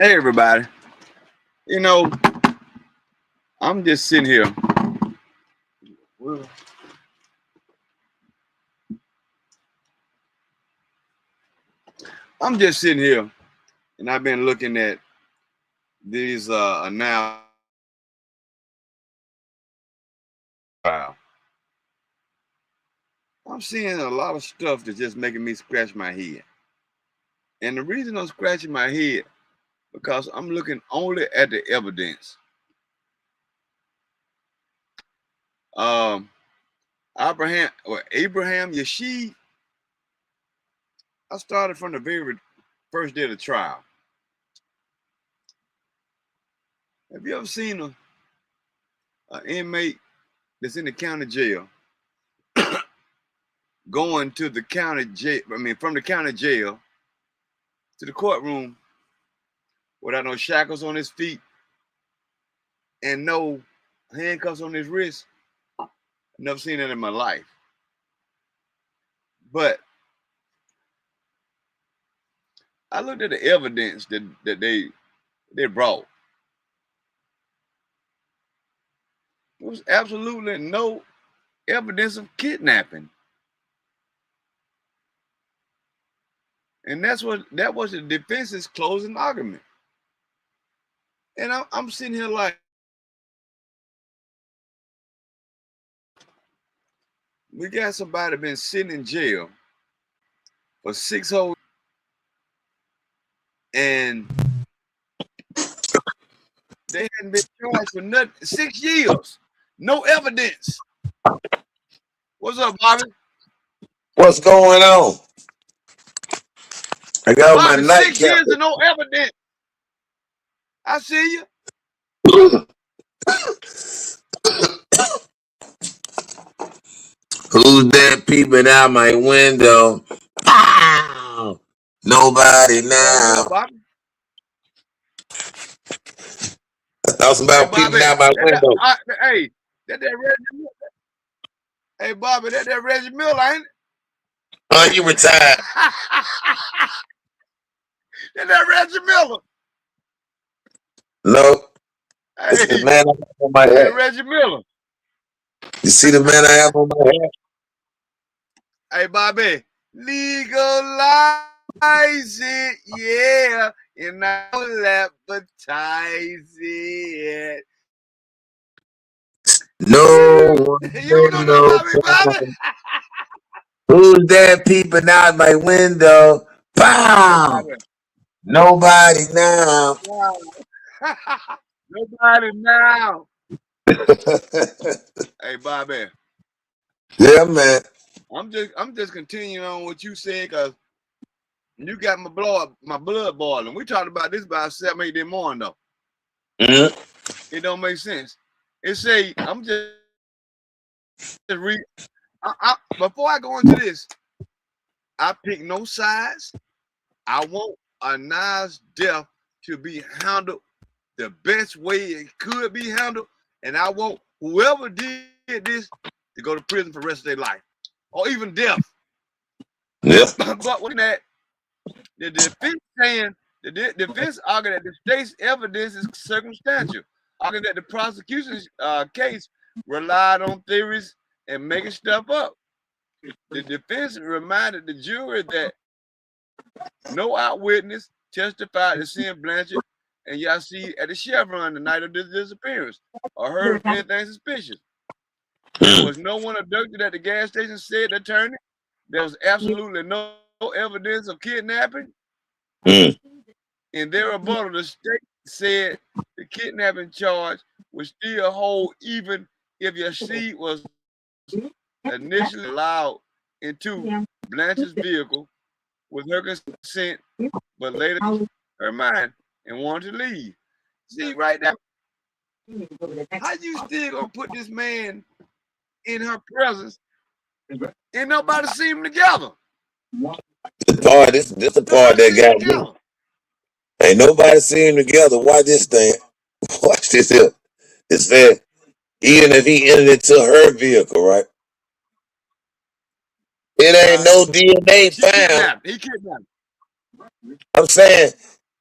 Hey everybody. You know, I'm just sitting here. Well, I'm just sitting here and I've been looking at these Aniah trial. I'm seeing a lot of stuff that's just making me scratch my head. And the reason I'm scratching my head because I'm looking only at the evidence. Um Abraham Yashid, I started from the very first day of the trial. Have you ever seen a inmate that's in the county jail going to the county jail, from the county jail to the courtroom without no shackles on his feet and no handcuffs on his wrist? I've never seen that in my life. But I looked at the evidence that they brought. There was absolutely no evidence of kidnapping. And that was the defense's closing argument. And I'm sitting here like, we got somebody been sitting in jail for 6 whole, and they hadn't been charged for nothing. 6 years, no evidence. What's up, Bobby? What's going on? I got my Bobby, 6 years nightcap. and no evidence. I see you. Who's that peeping out my window? Pow! Nobody What up, now. Bobby? I thought Hey, somebody peeping Bobby. out my window. Hey, that Reggie Miller. Hey, Bobby, that Reggie Miller, ain't it? Oh, you retired. that Reggie Miller. No, this is the Hey, man I have on my hey, hat. Reggie Miller. You see the man I have on my hat? Hey, Bobby, legalize it, yeah, and I'll advertise it. No one You don't know nothing window. about me, Bobby? Who's that peeping out my window? Hey, Pow! Bobby. Nobody now. Wow. Nobody now. Hey, Bobby. Yeah, man. I'm just continuing on what you said because you got my blood boiling. We talked about this about 7, 8 this morning though. Mhm. It don't make sense. It say I'm just read. Before I go into this, I pick no sides. I want Anah's death to be handled the best way it could be handled, and I want whoever did this to go to prison for the rest of their life, or even death. Yeah. But when that the defense saying the defense argued that the state's evidence is circumstantial, arguing that the prosecution's case relied on theories and making stuff up. The defense reminded the jury that no eyewitness testified to seeing Blanchard and Yassi at the Chevron the night of the disappearance or heard of anything suspicious. There was no one abducted at the gas station, said the attorney. There was absolutely no evidence of kidnapping. Mm. In their rebuttal, the state said the kidnapping charge would still hold even if Yassi was initially allowed into Blanche's vehicle with her consent, but later her mind and wanted to leave. See, right now, how you still gonna put this man in her presence and nobody see them together? This the part Nobody that see them got me. together. Ain't nobody seen them together. Watch this thing. Watch this here. It said, even if he entered into her vehicle, right? It ain't no DNA She found. kidnapped. He kidnapped. I'm saying,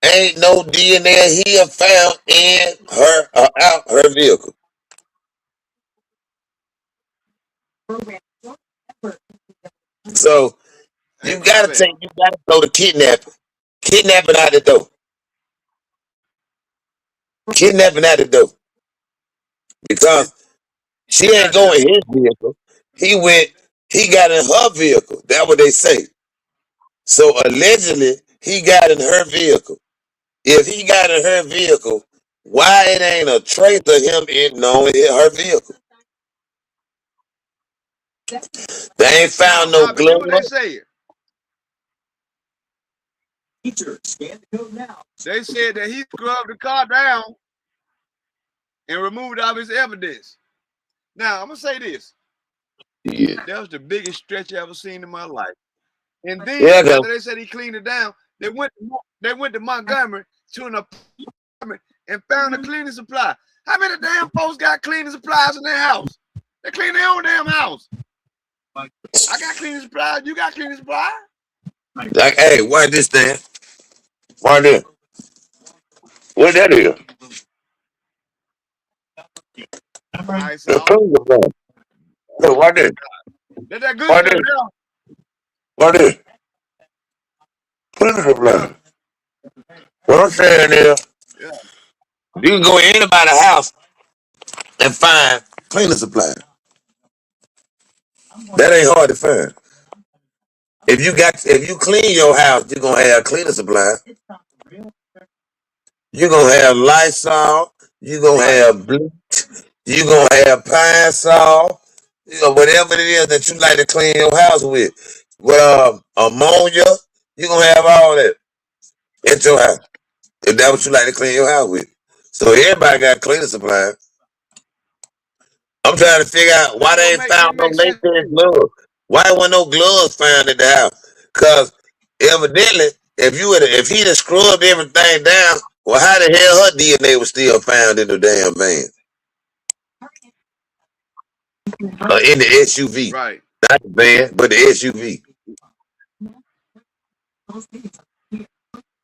ain't no DNA here found in her out her vehicle. So Hey, you gotta throw the kidnapping out the door, kidnapping out the door it's, because she it's ain't out there. going in his vehicle. He went, he got in her vehicle. That's what they say. So allegedly, he got in her vehicle. If he got in her vehicle, why it ain't a trace of him in knowing her vehicle? They ain't Now, found no Bobby, this what they glove. said. They said that he scrubbed the car down and removed all his evidence. Now, I'm gonna say this. Yeah, That was the biggest stretch I ever seen in my life. And then yeah, cause after they said he cleaned it down, they went to Montgomery to an apartment and found a cleaning supply. How many damn folks got cleaning supplies in their house? They clean their own damn house. I got cleaning supplies. You got cleaning supplies? like, hey, why this thing? Why this? What that is? Nice The all. finger gun. Look, Oh why my this? God. That's that good Why stuff this? there. Why this? Finger Yeah. gun. What I'm saying is, Yeah. you can go in anybody's house and find cleaning supply. That ain't hard to find. If you clean your house, you're gonna have cleaning supply. You're gonna have Lysol. You're gonna Right. have bleach. You're gonna have Pine Sol. You know, whatever it is that you like to clean your house with. Well, ammonia. You're gonna have all that at your house. If that's what you like to clean your house with. So everybody got cleaning supplies. I'm trying to figure out why You know, they ain't it found no makes sense latex too. gloves. Why wasn't no gloves found at the house? Cause evidently, if he'd have scrubbed everything down, well, how the hell her DNA was still found in the damn van or in the SUV? Right. Not the van, but the SUV.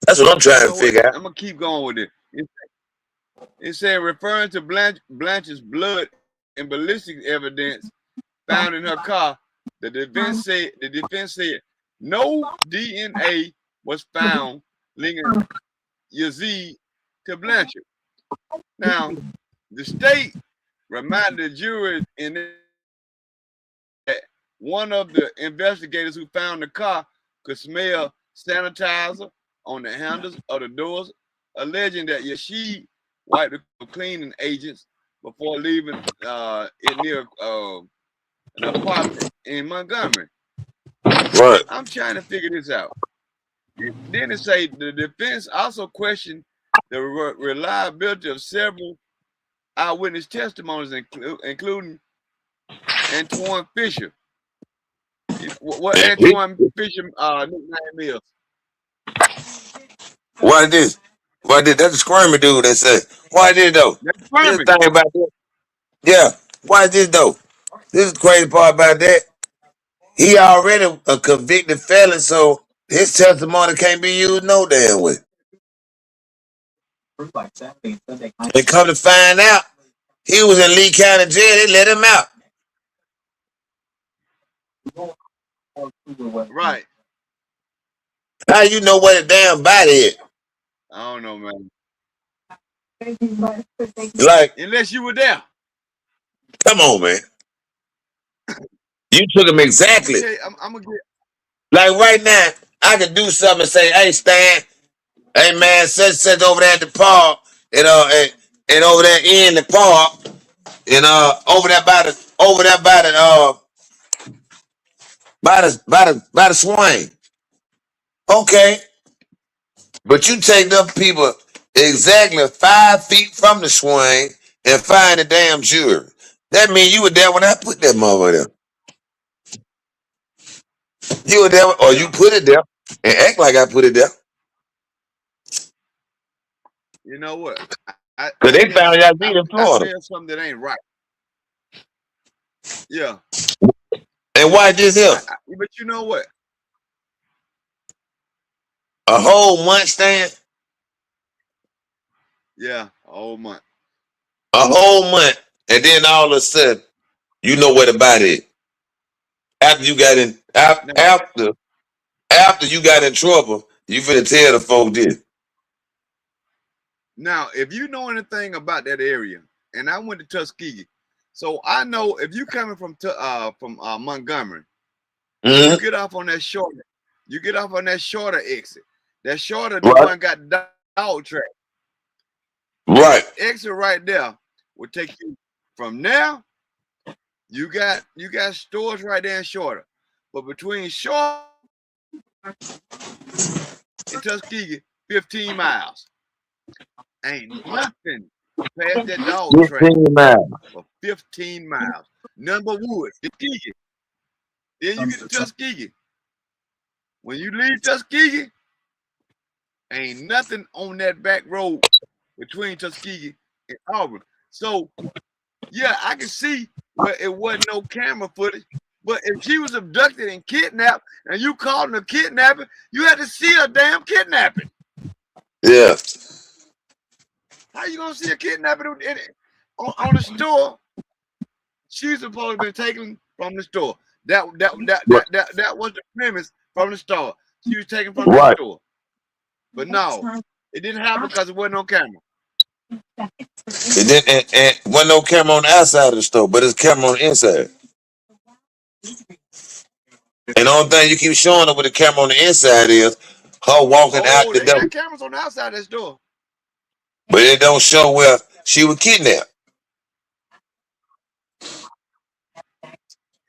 That's what I'm You trying to know what? figure out. I'm gonna keep going with it. It said referring to Blanche's blood and ballistic evidence found in her car. The defense said no DNA was found linking Yazid to Blanchard. Now, the state reminded the jury in that one of the investigators who found the car could smell sanitizer on the handles of the doors, alleging that Yashid wiped the cleaning agents before leaving it near an apartment in Montgomery. Right. I'm trying to figure this out. Then it say the defense also questioned the reliability of several eyewitness testimonies, including Antoine Fisher. What Antoine Fisher nickname is? Why this? Why did that's a squirmy dude that said, why did though? That's This Furman. thing about this. Yeah. Why this though? This is the crazy part about that. He already a convicted felon, so his testimony can't be used no damn way. And come to find out, he was in Lee County jail. They let him out. Right. How you know what a damn body is? I don't know, man. Like, Unless you were there. come on, man. You took him I'm gonna exactly. tell you. I'm gonna get. Like right now, I could do something and say, "Hey, Stan, hey man, such over there at the park, and over there in the park, and over there by the swing." Okay, but you take them people exactly 5 feet from the swing and find the damn jury. That means you were there when I put that mother there. You were there, or you Yeah. put it there and act like I put it there. You know what? Cause they found Yazid in I Florida. smell something that ain't right. Yeah. And why this here? But you know what? A whole month stand? Yeah, a whole month. A whole month, and then all of a sudden, you know what about it? After you got in, Now, after you got in trouble, you finna tell the folk this. now, if you know anything about that area, and I went to Tuskegee, so I know if you coming from Montgomery, and you Mm-hmm. get off on that shorter, you get off on that shorter exit. That shorter, the Right, one got dog track. That right. exit right there will take you from there. You got stores right there in shorter, but between shorter and Tuskegee, 15 miles. Ain't nothing past that dog track 15 miles. for 15 miles. Number wood, Tuskegee. Then you get to Tuskegee. When you leave Tuskegee, ain't nothing on that back road between Tuskegee and Auburn. So yeah, I can see where it wasn't no camera footage. But if she was abducted and kidnapped, and you called her kidnapping, you had to see a damn kidnapping. Yeah. How you gonna see a kidnapping on the store? She's supposed to be taken from the store. Right. That was the premise from the store. She was taken from that Right. store. But no, it didn't happen because it wasn't on camera. And then and wasn't no camera on the outside of the store, but it's camera on the inside. And the only thing you keep showing up with the camera on the inside is her walking out Oh, the they door. got cameras on the outside of that store. But it don't show where she was kidnapped.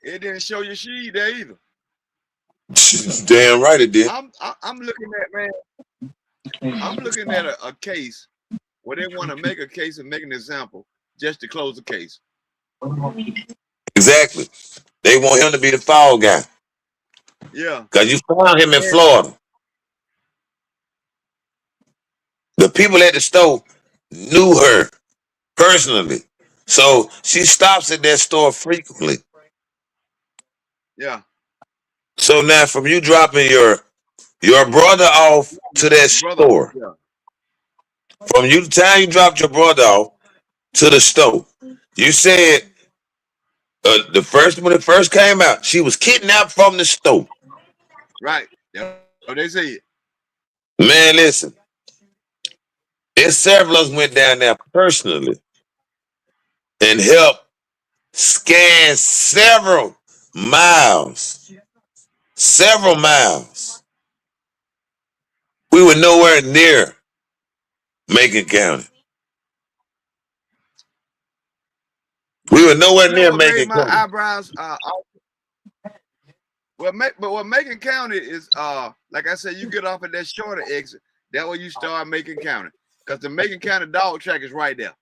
It didn't show you she there either. Damn right it did. I'm looking at, man. I'm looking at a case where they want to make a case and make an example just to close the case. Exactly. They want him to be the fall guy. Yeah, Because you found him in and Florida. The people at the store knew her personally. So she stops at that store frequently. yeah, So now from you dropping your brother off to that brother off. store, Yeah, from you the time you dropped your brother off to the store, you said the first when it first came out, she was kidnapped from the store. right. Yeah, what they say. Man, listen, there's several of us went down there personally and helped scan miles, several miles. We were nowhere near Macon County. We were nowhere You know near what made Macon my County. eyebrows what Macon County is like I said, you get off at that shorter exit. That way you start Macon County. Because the Macon County dog track is right there.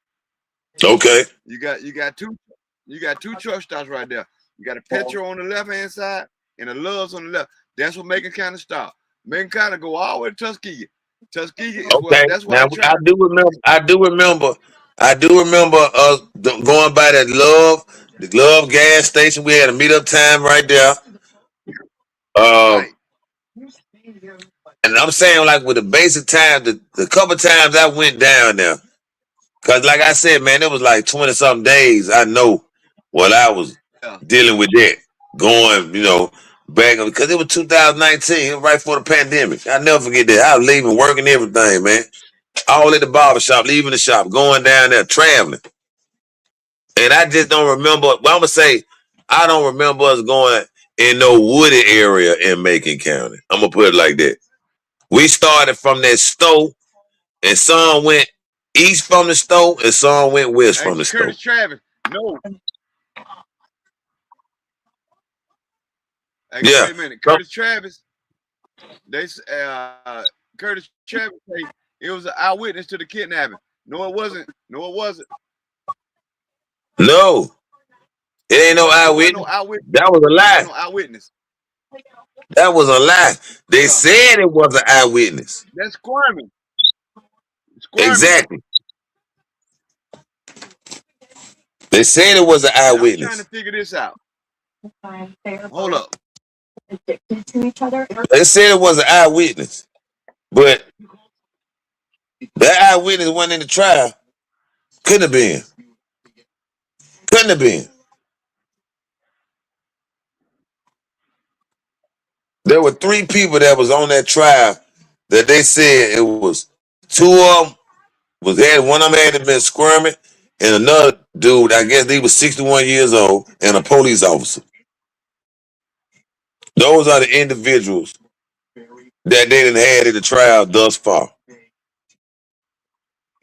Okay. You got two truck stops right there. You got a Petro on the left hand side and a Love's on the left. That's what Macon County stop. Macon County go all the way to Tuskegee. Tuskegee is where Okay. that's why Now I traffic. do remember. I do remember. I do remember us going by the Love gas station. We had a meetup time right there. Um, Right. and I'm saying like with the basic time, the couple times I went down there, cause like I said, man, it was like 20 something days. I know what I was Yeah. dealing with that going, back because it was 2019, it was right before the pandemic. I never forget that. I was leaving work and everything, man. All at the barber shop, leaving the shop, going down there, traveling. And I just don't remember. Well, I'm gonna say I don't remember us going in no wooded area in Macon County. I'm gonna put it like that. We started from that store, and some went east from the store, and some went west Hey, from the store. Curtis Travis. No. Hey, Yeah. wait a minute. So- Curtis Travis. Curtis Travis say it was an eyewitness to the kidnapping. No, it wasn't. No, it wasn't. No, it ain't no It wasn't no eyewitness. eyewitness. That was a It wasn't lie. no eyewitness. That was a lie. They Yeah, said it was an eyewitness. that's squirming. Squirming. Exactly. They said it was an And I'm trying to eyewitness. figure this out. Hold up. They said it was an eyewitness. But That eyewitness went in the trial. Couldn't have been. Couldn't have been. There were three people that was on that trial that they said it was two of them one of them had been squirming, and another dude, I guess he was 61 years old, and a police officer. Those are the individuals that they done had in the trial thus far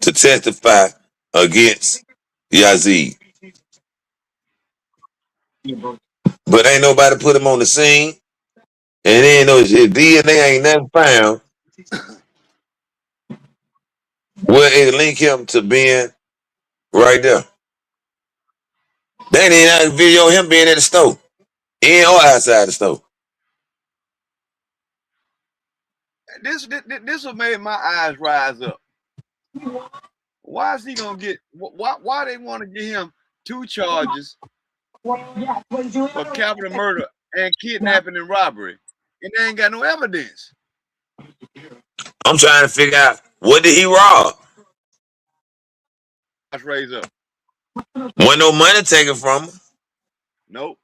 to testify against Yazid. But ain't nobody put him on the scene, and ain't no his DNA ain't nothing found where it link him to being right there. They ain't even had a video of him being at the store, in or outside the store. This will make my eyes rise up. Why is he gonna get? Why they want to give him two charges for capital murder and kidnapping and robbery, and they ain't got no evidence? I'm trying to figure out what did he rob? Let's raise up. Wasn't no money taken from him. Nope.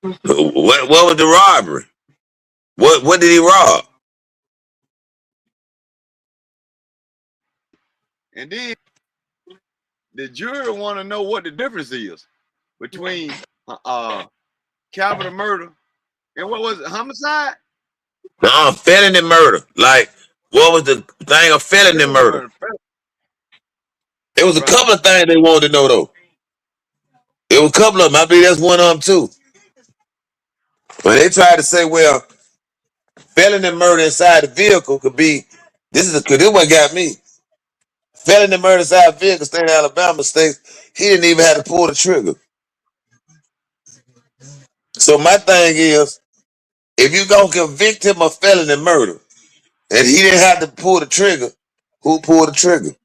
What was the robbery? What did he rob? And then the jury want to know what the difference is between capital murder and what was it, homicide? Felony murder. Like, what was the thing of felony murder? It was a couple of things they wanted to know though. It was a couple of them. I believe that's one of them too. But they tried to say, well, felony murder inside the vehicle could be. This what got me. Felony murder inside the vehicle, state of Alabama states he didn't even have to pull the trigger. So my thing is, if you gonna convict him of felony murder and he didn't have to pull the trigger, who pulled the trigger?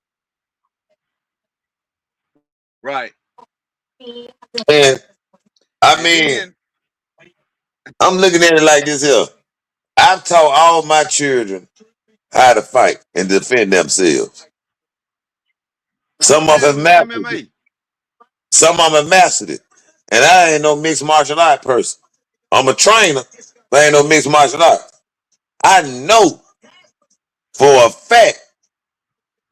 Right. And I mean, I'm looking at it like this here. I've taught all my children how to fight and defend themselves. Some of them have mastered it. Some of them have mastered it. And I ain't no mixed martial art person. I'm a trainer, but I ain't no mixed martial art. I know for a fact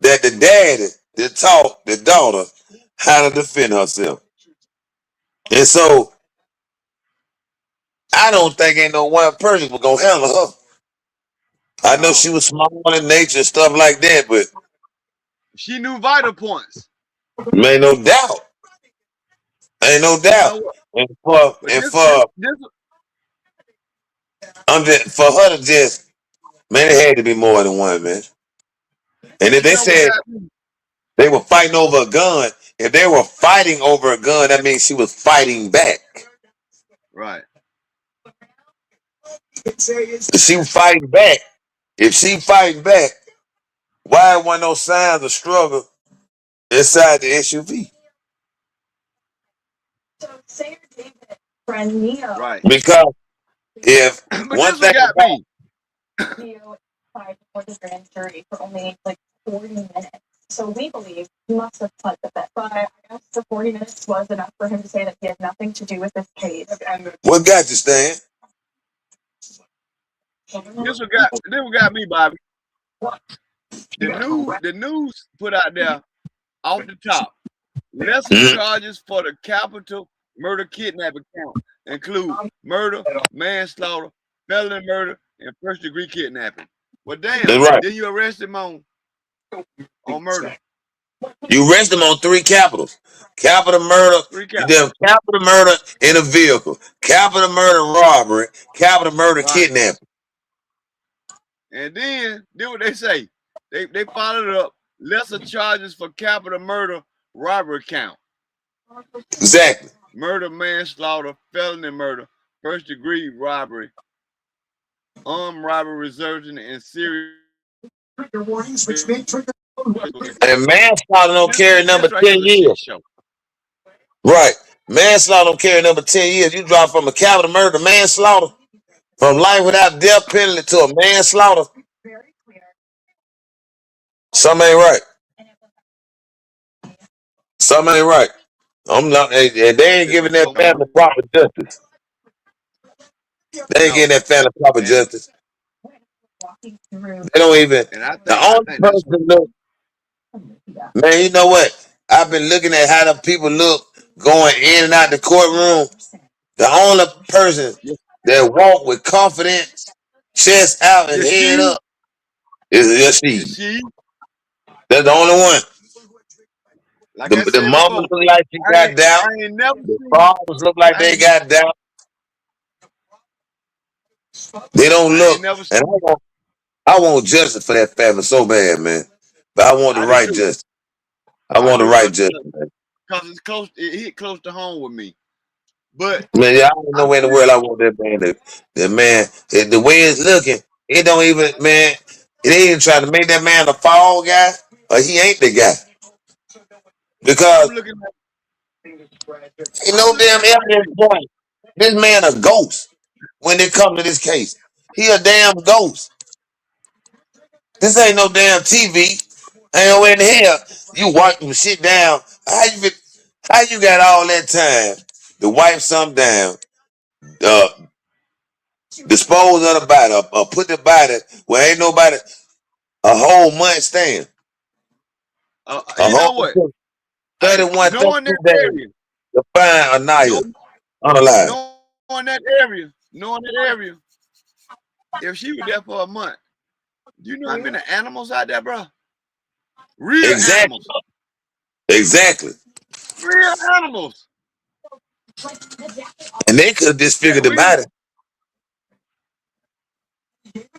that the daddy that taught the daughter how to defend herself. And so I don't think ain't no one person was gonna handle her. I know she was small in nature and stuff like that, but she knew vital points. Ain't no doubt. Ain't no doubt. And for her to just, man, it had to be more than one, man. And if they said they were fighting over a gun, if they were fighting over a gun, that means she was fighting back. Right. She was fighting back. If she fighting back, why wasn't no signs of struggle inside the SUV? Right. Because if but one thing got me. Before the grand jury for only like 40 minutes. So we believe he must have pled the fifth. But I guess the 40 minutes was enough for him to say that he had nothing to do with this case. What got you, Stan? This what got me, Bobby. The news put out there off the top. Lesser charges for the capital murder kidnapping count include murder, manslaughter, felony murder, and first-degree kidnapping. Well, damn, right. Then you arrest him on murder. You arrest him on 3 capitals. Capital murder, capital murder in a vehicle, capital murder robbery, capital murder kidnapping. And then do what they say. They followed it up. Lesser charges for capital murder robbery count. Exactly. Murder, manslaughter, felony murder, first degree robbery, armed robbery resulting in serious warnings, which may trigger. And manslaughter don't carry number 10 years. Right. Manslaughter don't carry number 10 years. You drop from a capital murder to manslaughter, from life without death penalty to a manslaughter. Something ain't right. Something ain't right. I'm not, and they ain't This giving was that so much. family proper justice. They ain't No, getting that family proper and justice. They don't even. The I only think that's person look, man. You know what? I've been looking at how the people look going in and out the courtroom. The only person yes, that walk with confidence, chest out and yes, head she, up is yes, she. she. That's the only one. Like I The said mamas before, look like she got doubt. I ain't never The seen, fathers look like I they ain't, got doubt. They don't I ain't look. never And seen. I want justice for that family so bad, man. But I want the I do right too. justice. I I want the do right justice, man. because it's close. It hit close to home with me. But Man, yeah, I don't know I'm where in the pretty. world I want that man. The man, the way it's looking, it don't even, man. It ain't even trying to make that man a fall guy, or he ain't the guy I'm because looking at. ain't I'm no looking damn at it like evidence this. point. This man a ghost when it come to this case. He a damn ghost. This ain't no damn TV. Ain't no way in the hell you wipe some shit down. How you got all that time to wipe something down, uh, dispose of the body, or put the body where ain't nobody a whole month staying. A You know whole what? Hey, 31, knowing 32 that days area, to find know, Aniah unalive. knowing that area. If she was there for a month, do you know how many animals out there, bro? Real Exactly. animals. Exactly. Real animals. And they could have disfigured the Real body.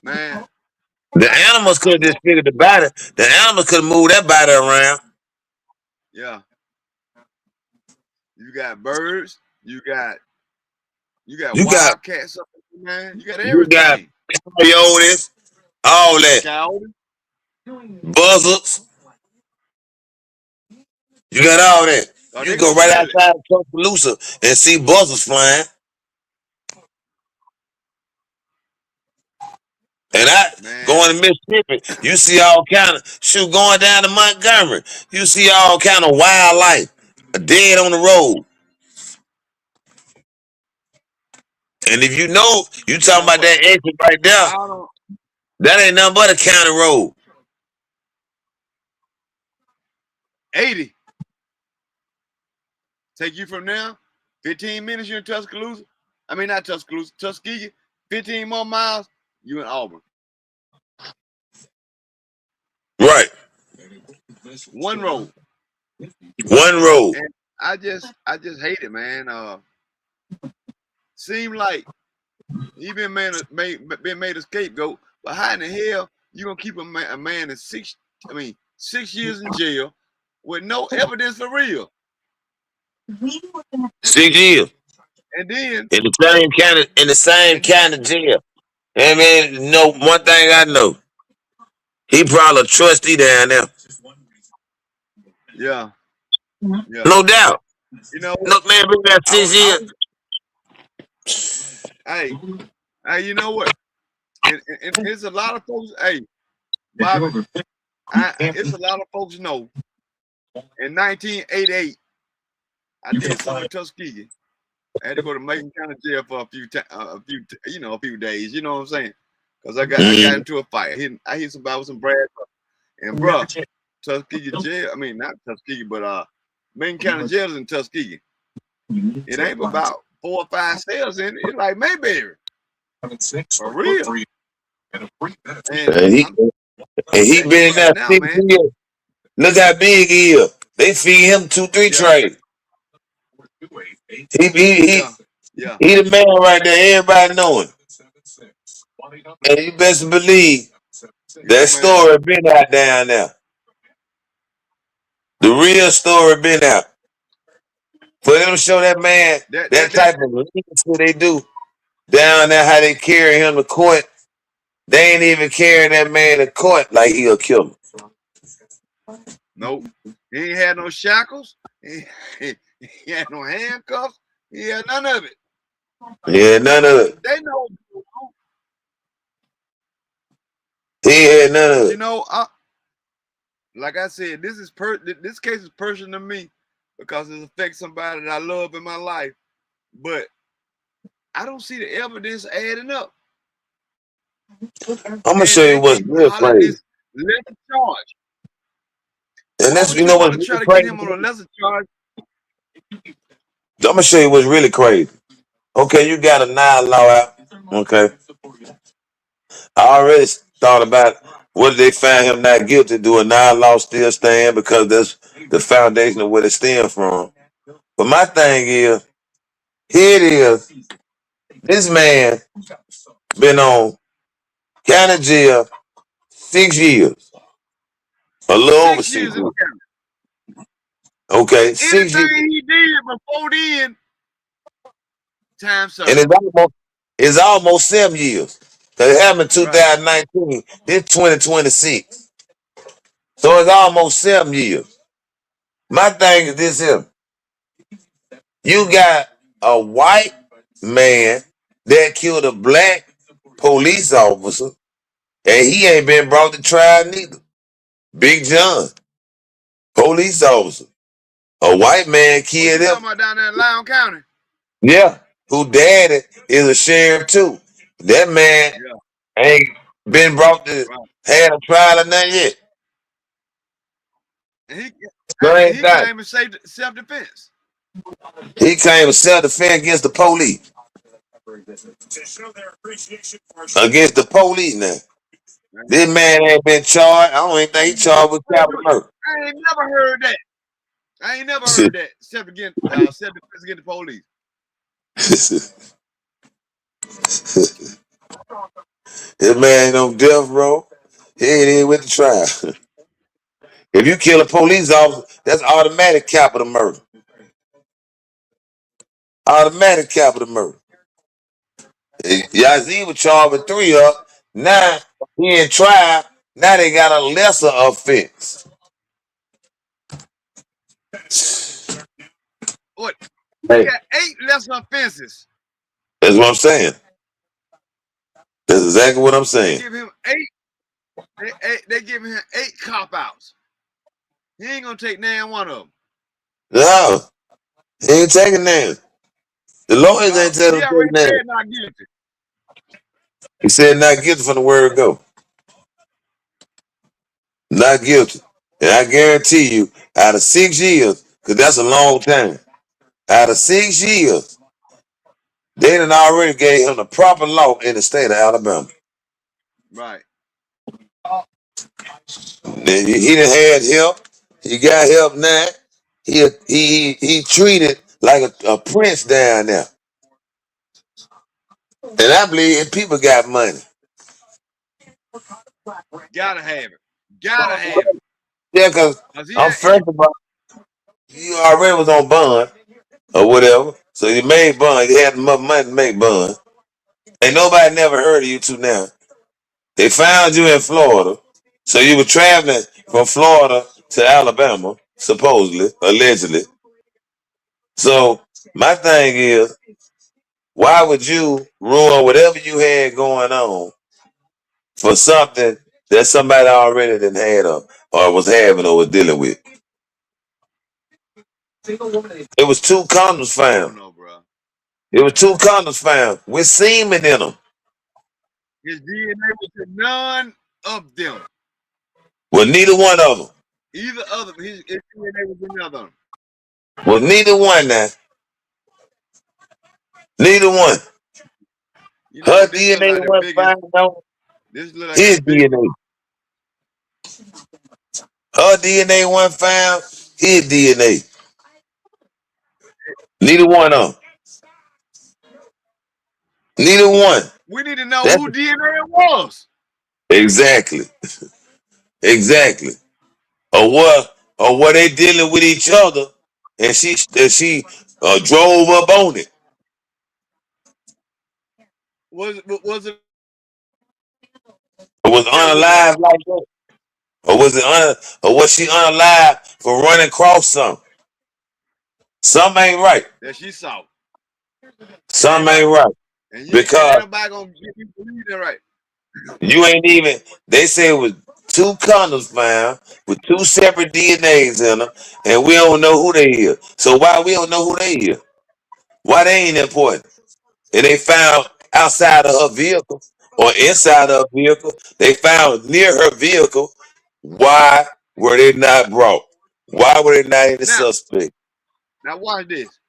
man. The I animals could have know. disfigured the body. The animals could have moved that body around. Yeah. You got birds. You got You got wildcats up there, man. You got you got everything. coyotes, all that. Coyotes. Buzzards. You got all that. Oh, You they can go gonna right kill it, outside of Tuscaloosa and see buzzards flying. And I man. going to Mississippi, you see all kind of shoot going down to Montgomery. You see all kind of wildlife dead on the road. And if you know, you You talking know about what? that exit right there, I don't. that ain't nothing but a county road. 80 take you from now. 15 minutes. You're in Tuscaloosa. I mean, not Tuscaloosa. Tuskegee. 15 more miles. You in Auburn. Right. One road. One road. And I just hate it, man. Seem like he been made a scapegoat, but how in the hell you gonna keep a man in 6 years in jail with no evidence for real? 6 years And then in the same county, in the same and then county jail. I mean, no one thing I know, he probably a trustee down there, yeah, yeah. no doubt. You know what? No man, been there I six was I years. was hey, you know what? And it's a lot of folks, hey, Bobby, it's a lot of folks know in 1988 I did something in Tuskegee. I had to go to Macon County Jail for a few days. You know what I'm saying? Because I got Mm. into a fight. I hit somebody with some Brad, and bruh, Tuskegee Jail. I mean, not Tuskegee, but Macon County Jail is in Tuskegee. It ain't about 4 or 5 cells in it. It's like Mayberry for real. And And he I'm and he telling you been in right there now, six man. years. Look how big he is. They feed him 2, 3 Yeah, trays. He he he yeah, yeah. he the man right there. Everybody know him. And you best believe Yeah, that man. story been out down there. The real story been out. For them to show that man That that that that type of leniency they do down there, how they carry him to court, they ain't even carrying that man to court like he'll kill him. nope. He ain't had no shackles. He had no handcuffs. He had none of it. Yeah, none of it. They know. He ain't had none of But it. like I said, this case is personal to me because it affects somebody that I love in my life. But I don't see the evidence adding up. I'm gonna show And you they what's keep real hollering crazy. this lesser charge. And Why that's would you you know want what's to try really to get crazy. him on a lesser charge? I'm gonna show you what's really crazy. Okay, you got a 9 law out. Okay. I already thought about whether they find him not guilty. Do a 9 law still stand because that's the foundation of where it stems from. But my thing is, here it is. This man been on county jail 6 years, a little over 6 years in 6 years. the county. Okay, And 6 years, anything he did before then, time and served. it's almost 7 years. Cause it happened in Right. 2019. This 2026, so it's almost 7 years. My thing is this here. You got a white man that killed a black police officer, and he ain't been brought to trial neither. Big John, police officer. A white man Oh, killed you him. talking about down there in Loudoun County? Yeah. Who daddy is a sheriff too. That man Yeah, ain't been brought to right. had a trial or nothing yet. And Same he thing. claimed self defense. He came to self-defense against the police. Against the police now. This man ain't been charged. I don't even think he charged with capital murder. I ain't never heard that. I ain't never heard that. Self defense against the police. This man ain't on death row. He ain't even with the trial. If you kill a police officer, that's automatic capital murder. Automatic capital murder. Yazzie was charged with 3 up. Now he in trial. Now they got a lesser offense. What? He Hey, got 8 lesser offenses. that's what I'm saying. That's exactly what I'm They saying. give him 8. They give him 8 cop outs. He ain't gonna take none one of them. No, he ain't taking that. The lawyers ain't Cause telling he him to already take that. said not guilty. He said not guilty from the word go. Not guilty. And I guarantee you, out of 6 years, because that's a long time, out of 6 years, they done already gave him the proper law in the state of Alabama. Right. He done had help. He got help now. He treated like a prince down there. And I believe his people got money. Gotta have it. Gotta have it. Yeah, because Cause I'm first of all, you already was on bond or whatever. So you made bond. You had enough money to make bond. Ain't nobody never heard of you two now. They found you in Florida. So you were traveling from Florida to Alabama, supposedly, allegedly. So my thing is, why would you ruin whatever you had going on for something that somebody already done had or was having or was dealing with? It was 2 condoms I found. don't know, bro. It was 2 condoms found with semen in them. His DNA was to none of them. Well, neither one of them. Either other his DNA was in none of them. Well, neither one now. Neither one. You know Her what? This look DNA like the wasn't biggest. found on This look like the his biggest. DNA. Her DNA wasn't found. His DNA. Neither one of them. Neither one. We need to know That's who DNA it was. exactly. Exactly. Or what they dealing with each other, and she drove up on it. Was it Or was there with her unalive like that? Or or was she unalive for running across something? Something ain't right. that she saw? Ain't Something right. ain't right. And ain't Because nobody gonna get you to believe that right. you ain't even, they say it was 2 condoms found with 2 separate DNAs in them, and we don't know who they is. So why we don't know who they is? Why they ain't important? And they found outside of her vehicle or inside of her vehicle. They found near her vehicle. Why were they not brought? Why were they not in the Now, suspect? now watch this.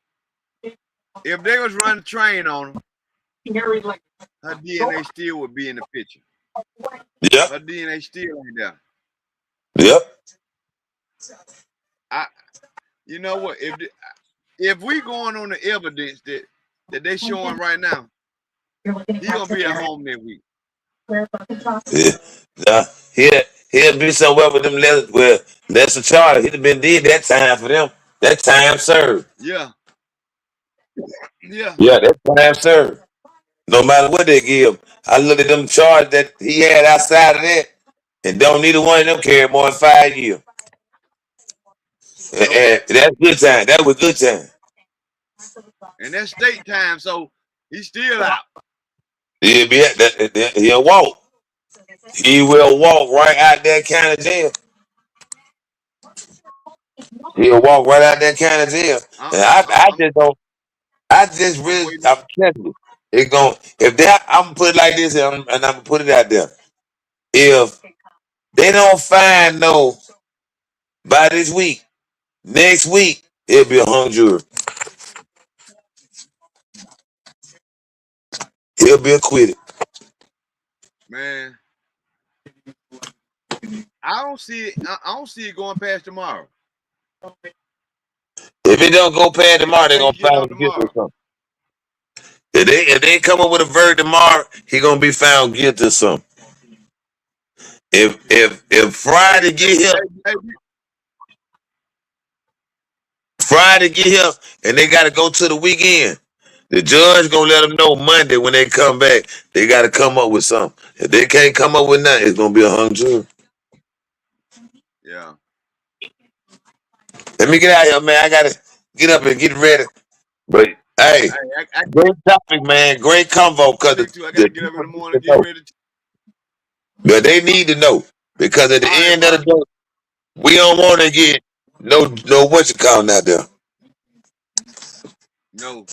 If they was running a train on her DNA still would be in the picture. Yep. Her DNA still ain't there. Yep. You know what? If we going on the evidence that they showing right now, he gonna be at home that week. Yeah. Nah, he'll be somewhere with them lesser charge. He'd have been dead that time for them. That time served. Yeah, yeah. Yeah, that time served. No matter what they give. I look at them charges that he had outside of that, and don't neither one of them carry more than 5 years. Nope. And that's good time. That was good time. And that's state time, so he's still out. He'll walk. He will walk right out that county jail. He'll walk right out that county jail. And I just don't. I just I'm really, waiting. I'm telling you, it going if that I'm gonna put it like this, and I'm gonna put it out there. If they don't find no by this week, next week it'll be a hung jury. He'll be acquitted. Man, I don't see it. I don't see it going past tomorrow. If it don't go past tomorrow, they're Say gonna he get find out him guilty or tomorrow. something. If they come up with a verdict tomorrow, he gonna be found guilty or something. If Hey, hey, Friday get here, and they gotta go to the weekend, the judge gonna let them know Monday when they come back. They gotta come up with something. If they can't come up with nothing, it's gonna be a hung jury. yeah. Let me get out here, man. I gotta get up and get ready. But hey, I great topic, man. Great convo, cause me too. I the gotta get up in people the need morning to and get know. ready. But they need to know because at the All right, end of the bro. day, we don't want to get no what you calling out there. No,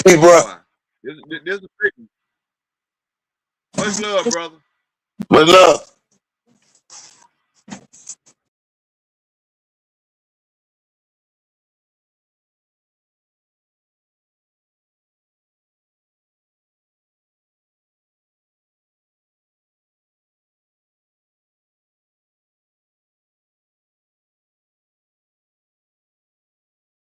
Hey, bro, boy. This is a big one. Much love, brother. much love.